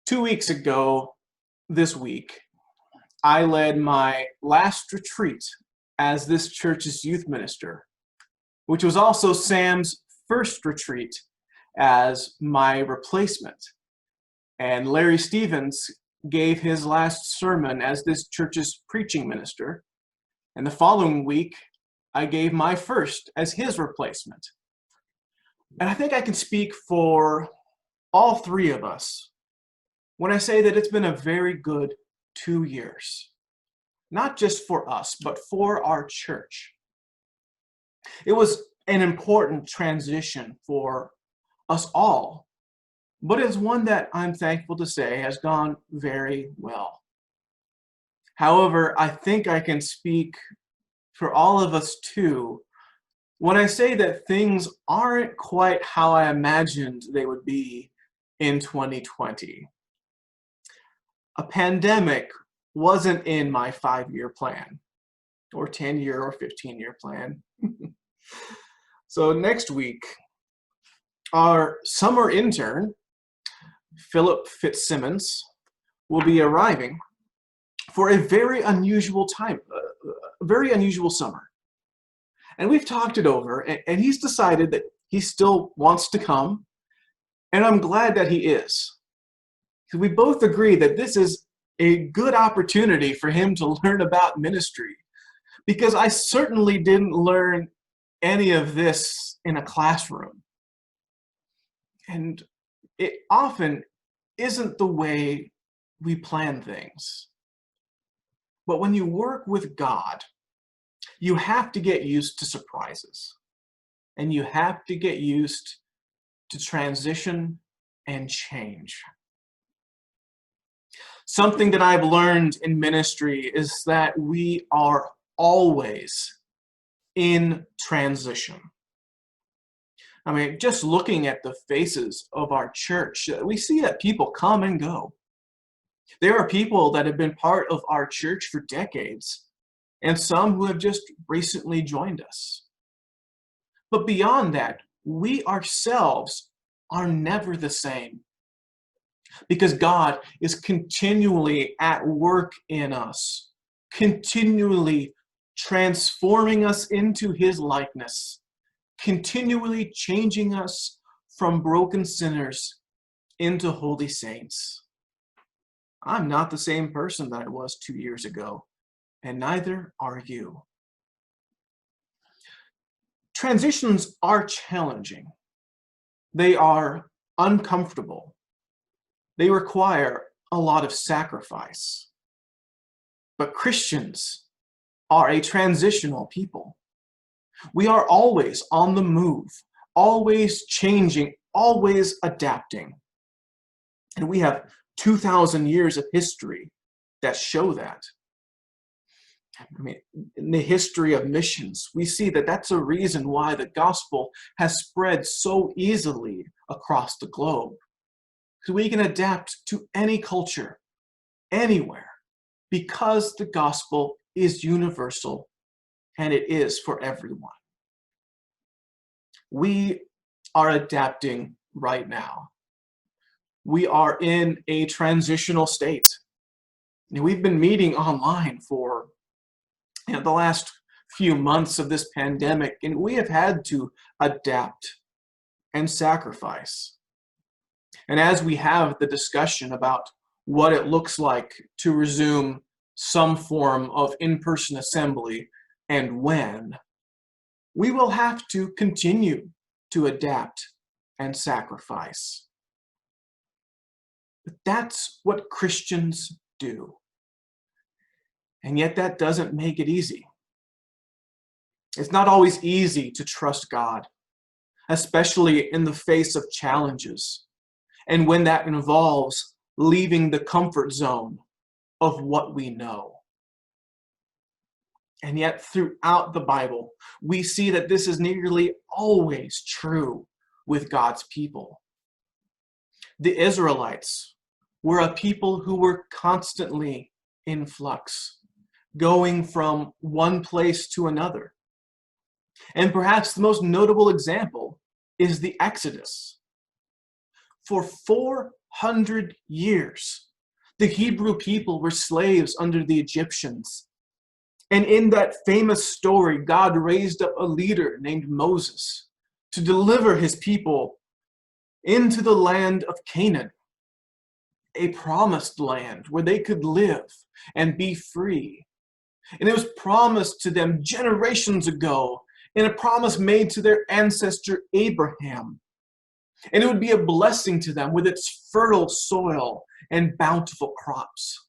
2 weeks ago this week, I led my last retreat as this church's youth minister, which was also Sam's first retreat as my replacement. And Larry Stevens gave his last sermon as this church's preaching minister. And the following week, I gave my first as his replacement. And I think I can speak for all three of us when I say that it's been a very good 2 years, not just for us, but for our church. It was an important transition for us all, but it's one that I'm thankful to say has gone very well. However, I think I can speak for all of us too when I say that things aren't quite how I imagined they would be in 2020. A pandemic wasn't in my 5-year plan, or 10-year or 15-year plan. So next week, our summer intern, Philip Fitzsimmons, will be arriving for a very unusual time, a very unusual summer. And we've talked it over, and he's decided that he still wants to come, and I'm glad that he is. Because we both agree that this is a good opportunity for him to learn about ministry, because I certainly didn't learn any of this in a classroom. And it often isn't the way we plan things. But when you work with God, you have to get used to surprises. And you have to get used to transition and change. Something that I've learned in ministry is that we are always in transition. I mean, just looking at the faces of our church, we see that people come and go. There are people that have been part of our church for decades, and some who have just recently joined us. But beyond that, we ourselves are never the same, because God is continually at work in us, continually transforming us into His likeness, continually changing us from broken sinners into holy saints. I'm not the same person that I was 2 years ago, and neither are you. Transitions are challenging. They are uncomfortable. They require a lot of sacrifice. But Christians are a transitional people. We are always on the move, always changing, always adapting. And we have 2,000 years of history that show that. I mean, in the history of missions, we see that that's a reason why the gospel has spread so easily across the globe. Because we can adapt to any culture, anywhere, because the gospel is universal and it is for everyone. We are adapting right now. We are in a transitional state. We've been meeting online for the last few months of this pandemic, and we have had to adapt and sacrifice. And as we have the discussion about what it looks like to resume some form of in-person assembly and when, we will have to continue to adapt and sacrifice. But that's what Christians do. And yet that doesn't make it easy. It's not always easy to trust God, especially in the face of challenges, and when that involves leaving the comfort zone of what we know. And yet throughout the Bible, we see that this is nearly always true with God's people. The Israelites were a people who were constantly in flux, going from one place to another. And perhaps the most notable example is the Exodus. For 400 years. The Hebrew people were slaves under the Egyptians. And in that famous story, God raised up a leader named Moses to deliver his people into the land of Canaan, a promised land where they could live and be free. And it was promised to them generations ago, in a promise made to their ancestor Abraham. And it would be a blessing to them with its fertile soil and bountiful crops.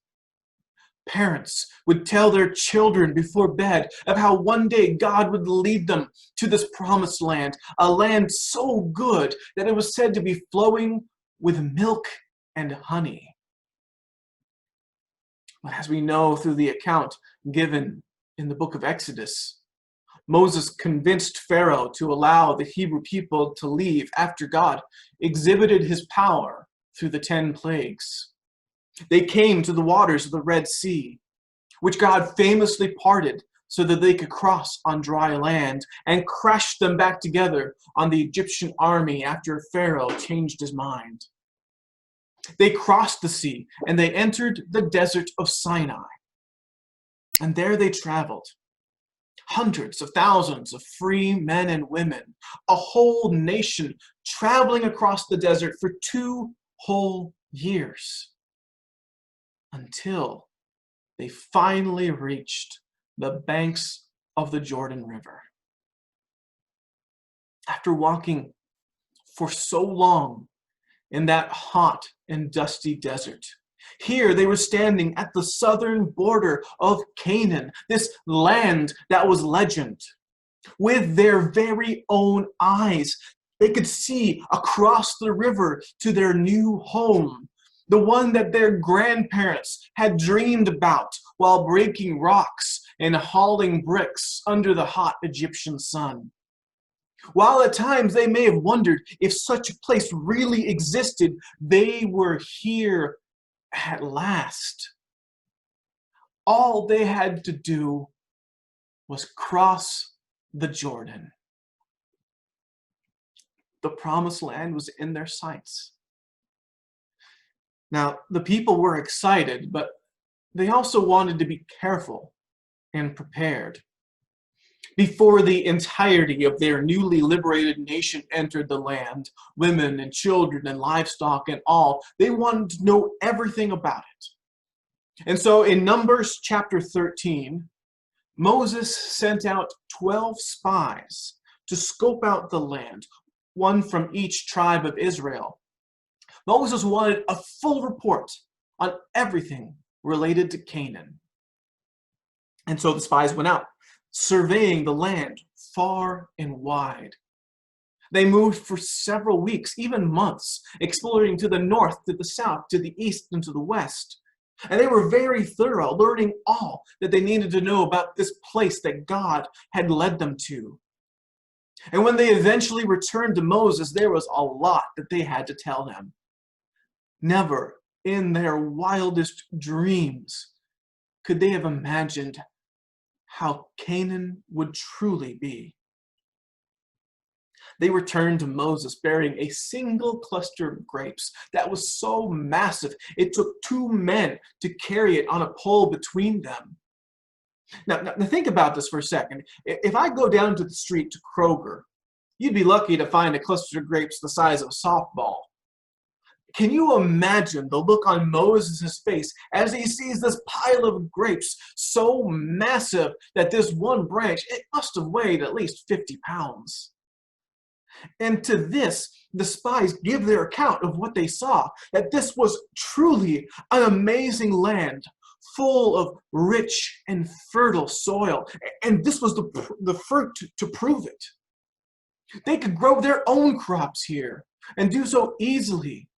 Parents would tell their children before bed of how one day God would lead them to this promised land, a land so good that it was said to be flowing with milk and honey. But as we know through the account given in the book of Exodus, Moses convinced Pharaoh to allow the Hebrew people to leave after God exhibited his power through the 10 plagues. They came to the waters of the Red Sea, which God famously parted so that they could cross on dry land, and crashed them back together on the Egyptian army after Pharaoh changed his mind. They crossed the sea and they entered the desert of Sinai. And there they traveled. Hundreds of thousands of free men and women, a whole nation traveling across the desert for 2 whole years, until they finally reached the banks of the Jordan River. After walking for so long in that hot and dusty desert, here they were standing at the southern border of Canaan, this land that was legend. With their very own eyes, they could see across the river to their new home, the one that their grandparents had dreamed about while breaking rocks and hauling bricks under the hot Egyptian sun. While at times they may have wondered if such a place really existed, they were here at last. All they had to do was cross the Jordan. The promised land was in their sights. Now, the people were excited, but they also wanted to be careful and prepared. Before the entirety of their newly liberated nation entered the land, women and children and livestock and all, they wanted to know everything about it. And so in Numbers chapter 13, Moses sent out 12 spies to scope out the land, one from each tribe of Israel. Moses wanted a full report on everything related to Canaan. And so the spies went out, surveying the land far and wide. They moved for several weeks, even months, exploring to the north, to the south, to the east, and to the west. And they were very thorough, learning all that they needed to know about this place that God had led them to. And when they eventually returned to Moses, there was a lot that they had to tell him. Never in their wildest dreams could they have imagined how Canaan would truly be. They returned to Moses bearing a single cluster of grapes that was so massive it took 2 men to carry it on a pole between them. Now think about this for a second. If I go down to the street to Kroger, you'd be lucky to find a cluster of grapes the size of a softball. Can you imagine the look on Moses' face as he sees this pile of grapes so massive that this one branch, it must have weighed at least 50 pounds. And to this, the spies give their account of what they saw, that this was truly an amazing land full of rich and fertile soil. And this was the fruit to prove it. They could grow their own crops here and do so easily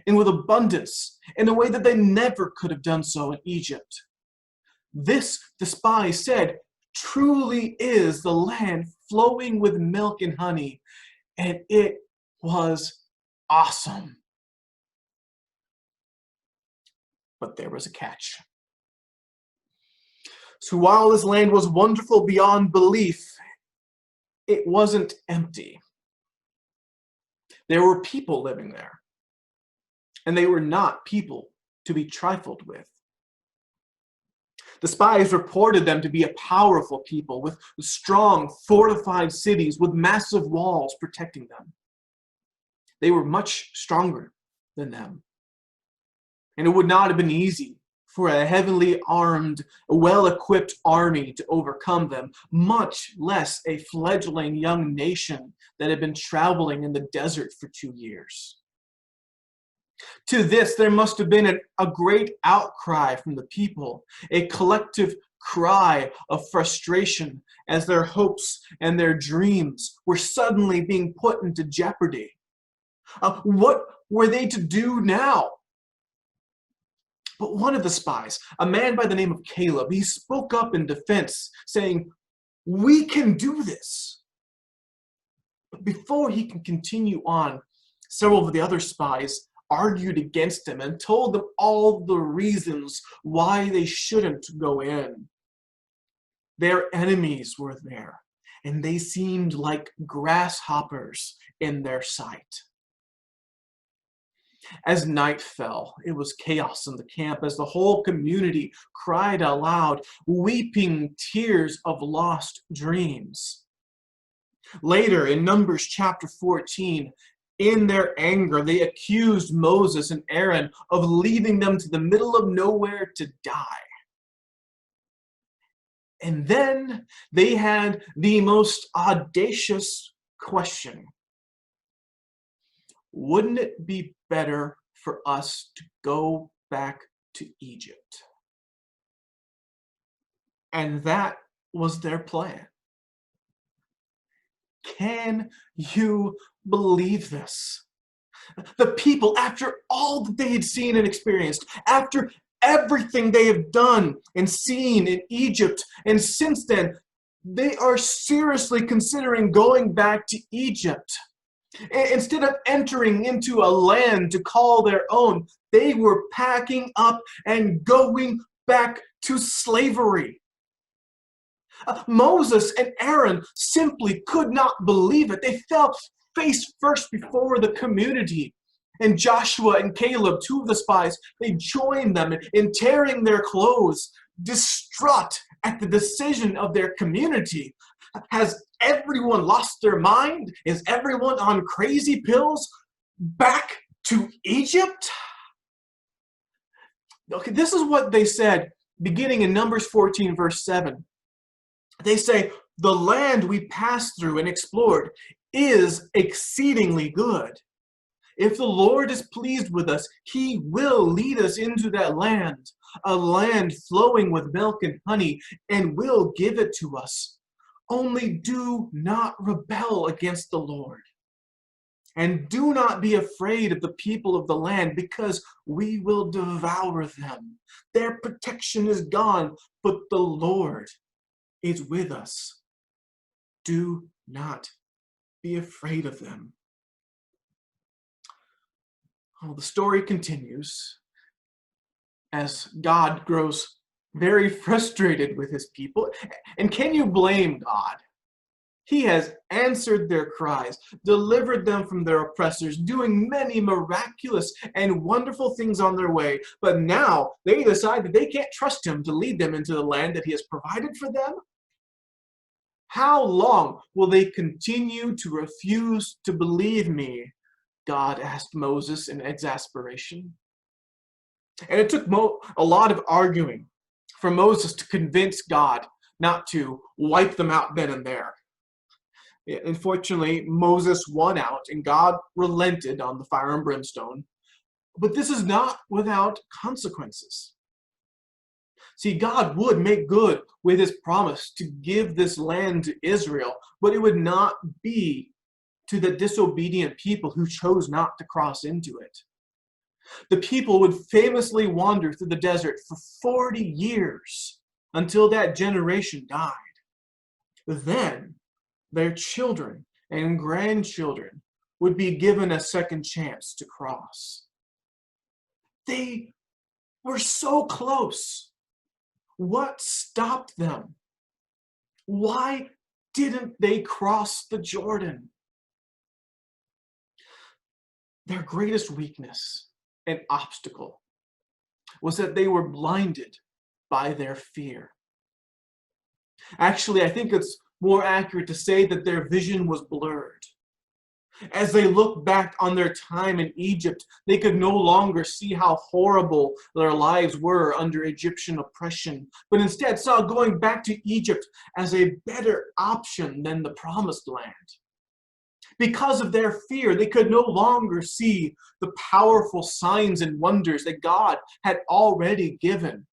and with abundance in a way that they never could have done so in Egypt. This, the spies said, truly is the land flowing with milk and honey, and it was awesome. But there was a catch. So while this land was wonderful beyond belief, it wasn't empty. There were people living there. and they were not people to be trifled with. The spies reported them to be a powerful people with strong, fortified cities with massive walls protecting them. They were much stronger than them. And it would not have been easy for a heavily armed, well-equipped army to overcome them, much less a fledgling young nation that had been traveling in the desert for 2 years. To this, there must have been a great outcry from the people, a collective cry of frustration as their hopes and their dreams were suddenly being put into jeopardy. What were they to do now? But one of the spies, a man by the name of Caleb, he spoke up in defense, saying, "We can do this." But before he can continue on, several of the other spies argued against him and told them all the reasons why they shouldn't go in. Their enemies were there, and they seemed like grasshoppers in their sight. As night fell, it was chaos in the camp as the whole community cried aloud, weeping tears of lost dreams. Later, in Numbers chapter 14, in their anger, they accused Moses and Aaron of leaving them to the middle of nowhere to die. And then they had the most audacious question. Wouldn't it be better for us to go back to Egypt? And that was their plan. Can you believe this? The people, after all that they had seen and experienced, after everything they have done and seen in Egypt, and since then, they are seriously considering going back to Egypt. Instead of entering into a land to call their own, they were packing up and going back to slavery. Moses and Aaron simply could not believe it. They fell face first before the community. And Joshua and Caleb, two of the spies, they joined them in tearing their clothes, distraught at the decision of their community. Has everyone lost their mind? Is everyone on crazy pills? Back to Egypt? Okay, this is what they said beginning in Numbers 14, verse 7. They say, "The land we passed through and explored is exceedingly good. If the Lord is pleased with us, he will lead us into that land, a land flowing with milk and honey, and will give it to us. Only do not rebel against the Lord. And do not be afraid of the people of the land, because we will devour them. Their protection is gone, but the Lord is with us. Do not be afraid of them." Well, the story continues as God grows very frustrated with his people. And can you blame God? He has answered their cries, delivered them from their oppressors, doing many miraculous and wonderful things on their way. But now they decide that they can't trust him to lead them into the land that he has provided for them. How long will they continue to refuse to believe me? God asked Moses in exasperation. And it took a lot of arguing for Moses to convince God not to wipe them out then and there. Unfortunately, Moses won out and God relented on the fire and brimstone. But this is not without consequences. See, God would make good with his promise to give this land to Israel, but it would not be to the disobedient people who chose not to cross into it. The people would famously wander through the desert for 40 years until that generation died. Then their children and grandchildren would be given a second chance to cross. They were so close. What stopped them? Why didn't they cross the Jordan? Their greatest weakness an obstacle, was that they were blinded by their fear. Actually, I think it's more accurate to say that their vision was blurred. As they looked back on their time in Egypt, they could no longer see how horrible their lives were under Egyptian oppression, but instead saw going back to Egypt as a better option than the promised land. Because of their fear, they could no longer see the powerful signs and wonders that God had already given.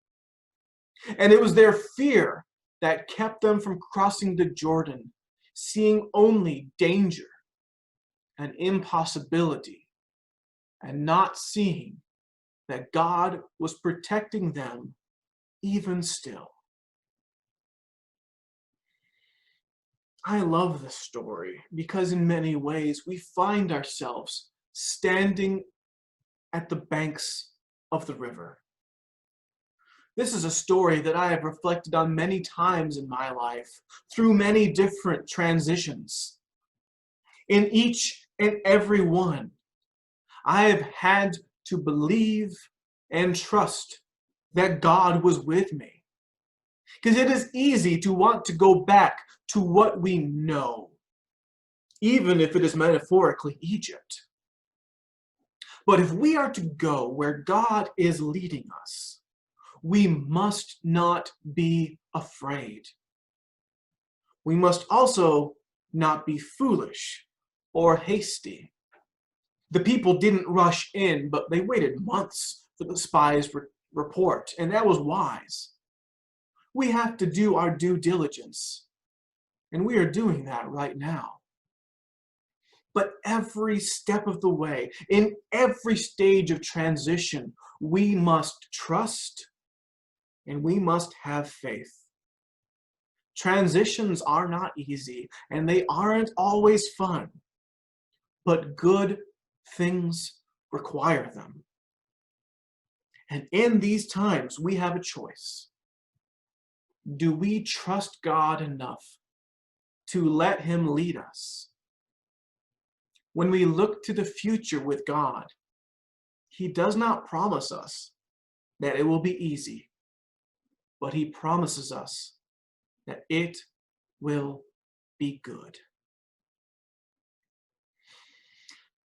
And it was their fear that kept them from crossing the Jordan, seeing only danger and impossibility, and not seeing that God was protecting them even still. I love this story because in many ways we find ourselves standing at the banks of the river. This is a story that I have reflected on many times in my life through many different transitions. In each and every one, I have had to believe and trust that God was with me. Because it is easy to want to go back to what we know, even if it is metaphorically Egypt. But if we are to go where God is leading us, we must not be afraid. We must also not be foolish or hasty. The people didn't rush in, but they waited months for the spies' report, and that was wise. We have to do our due diligence, and we are doing that right now. But every step of the way, in every stage of transition, we must trust and we must have faith. Transitions are not easy, and they aren't always fun, but good things require them. And in these times, we have a choice. Do we trust God enough to let Him lead us? When we look to the future with God, He does not promise us that it will be easy, but He promises us that it will be good.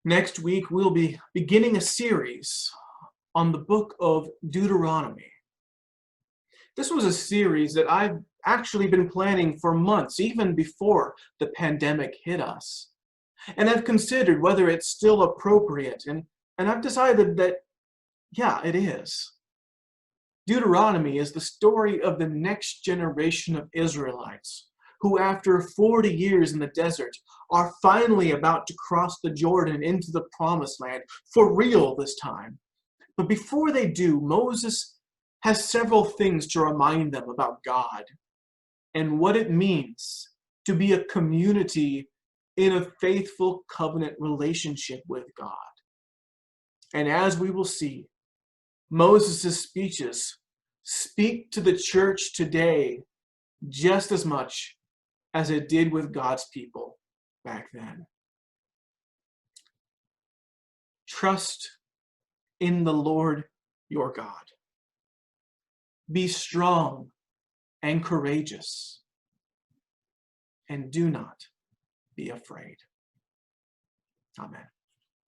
Next week, we'll be beginning a series on the book of Deuteronomy. This was a series that I've actually been planning for months, even before the pandemic hit us. And I've considered whether it's still appropriate, and I've decided that, yeah, it is. Deuteronomy is the story of the next generation of Israelites who, after 40 years in the desert, are finally about to cross the Jordan into the promised land, for real this time. But before they do, Moses has several things to remind them about God and what it means to be a community in a faithful covenant relationship with God. And as we will see, Moses' speeches speak to the church today just as much as it did with God's people back then. Trust in the Lord your God. Be strong and courageous, and do not be afraid. Amen.